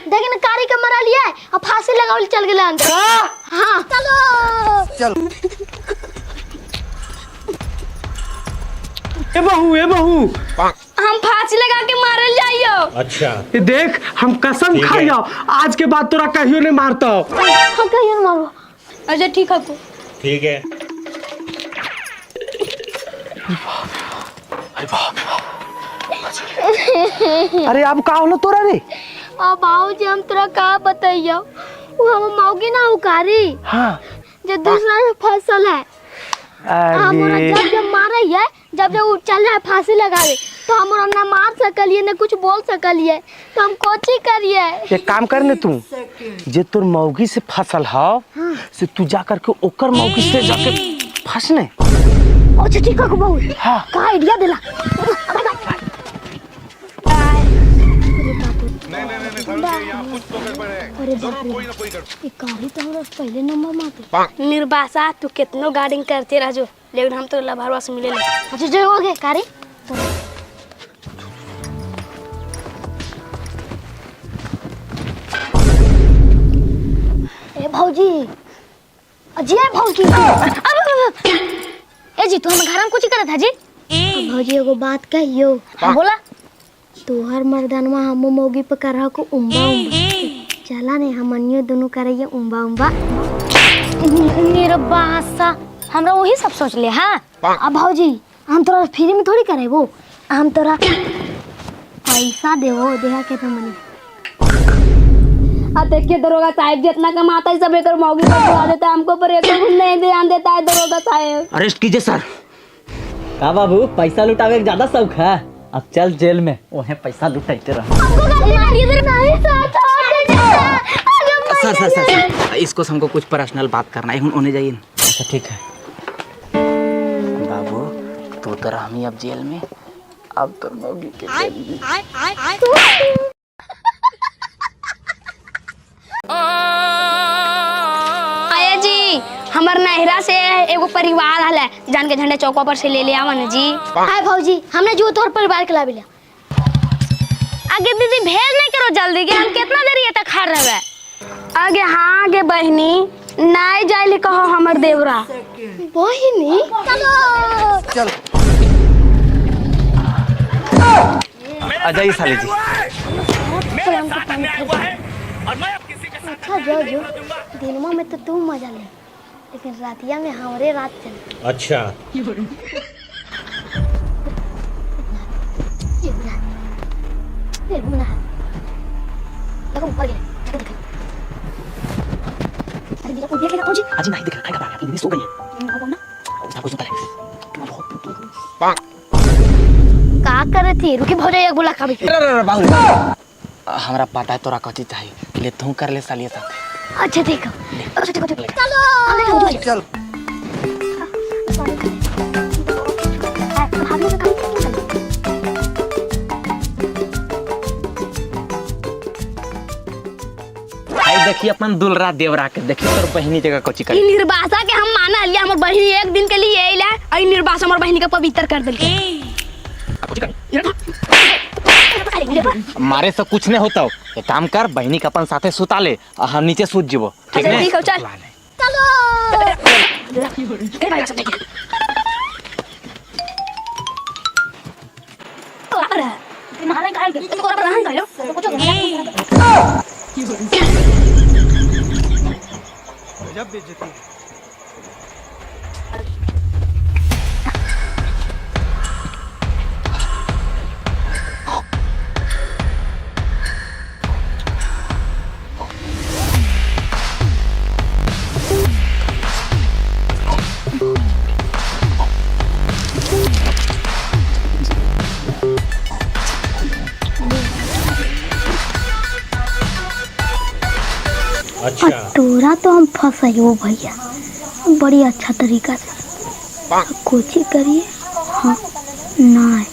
देखिन कारी के मरा लिया है और फांसी लगावल चल गेले अंदर। हां चलो चल। ए बहू हम फांसी लगा के मारल जाइयो। अच्छा ये देख हम कसम खाइयो आज के बाद तोरा कहियो नहीं मारता। हम कहियो मारो। अच्छा ठीक है ठीक है। अरे अब का होलो तोरा रे? अब बाबूजी हम तोरा का बताइयो वो हम मौगी ना उकारी। हां जो दूसरा से फसल है। हमरा जब मारे है जब वो चल रहा है फांसी लगावे तो हमरा ना मार सकलिए ना कुछ बोल सकलिए तो हम कोची करिए। एक काम कर ने तू जे तोर मौगी से फसल हो से तू जा करके ओकर मौगी से जाके फंसने। अच्छा ठीक है बहू। हां का आइडिया देला। नहीं यहाँ कुछ तो गड़बड़ है। अरे बाप रे कोई ना कोई गड़बड़। ये कारी तो हमरा पहले नंबर मारते। निर्बासा तू कितनो गार्डिंग करते रह जो लेकिन हम तो लभारवा से मिले ले। अच्छा जो हो गए कारी ए भौजी अजय भौजी ए जी तू हम घर में कुछ करत है जी। भौजी एगो बात कहियो। बोला तोहर मर्दानवा हम मौगी पे कर को उम्बा चला ने हमनियो दोनों करइए उम्बा उम्बा। निर्बासा हमरा वही सब सोच ले। हां अब भौजी हम तोरा फ्री में थोड़ी करे वो हम तोरा पैसा देवो देहा के तो मनी। अब देखिए दरोगा साहब जितना कमाता है सब एक मौगी पर बुला देता है हमको पर एक नहीं ध्यान देता है दरोगा साहब। अरेस्ट कीजिए सर। का बाबू पैसा लुटावे के ज्यादा शौक है अब चल जेल में वहीं पैसा लुटाते रह। सर सर सर इसको हमको कुछ पर्सनल बात करना है होने जाइए। अच्छा ठीक है बाबू तू तो हम अब जेल में अब तो मौगी के आया जी हमर नहरा से एगो परिवार हले जान के झंडा चौका पर से ले ले आवन जी। हाय भौजी हमने जो तोर परिवार के लावे ले। आगे दीदी भेज नहीं करो जल्दी के हम कितना देर ये तक खा रहबे। आगे हां आगे बहनी नाय जाइले कहो हमर देवरा बहनी चलो चल आ जाइए साली जी। अच्छा जो जो दिनमा में तो तू मजा ले लेकिन रातिया में हमारे रात चले। अच्छा ये बुना लगो ऊपर गए अरे मेरा को देख लेना जी। आज नहीं देख रहा है अपनी सो गई है ना सब कुछ पता है। का करे थी रुकी भौजा एक बुला खाबी। हमरा पता है तोरा कथी चाहिए ले तू कर ले सालिए साथ। अच्छा देखो अच्छा देखो चलो चल आई देखिए अपन दुलरा देवरा के देखिए तोर बहिनी जगह कोची कर। ई निर्बासा के हम माना लिया हमर बहिनी एक दिन के लिए आइला आई निर्बासा हमर बहिनी के पवित्र कर देलके। मारे से कुछ नहीं होता एक काम कर बहिनी के अपन साथे सुता ले हम नीचे सूत जीवो ठीक अच्छा है। ठीक है चल चलो भाई सब देखिए अरे तुम्हारे काहे के तुमको प्रधान कर लो कुछ जब बेइज्जती अच्छा टोरा तो हम फंसाइयो भैया बड़ी अच्छा तरीका से कोची करिए। हाँ ना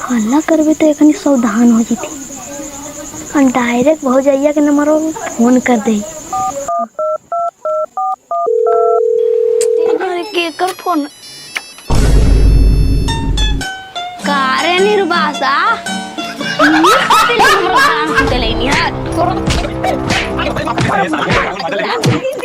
हल्ला करबे तो एकनी सावधान हो जीती डायरेक्ट भौजैया के नंबर फोन कर दे। अरे केकर फोन कारे निर्बासा अरे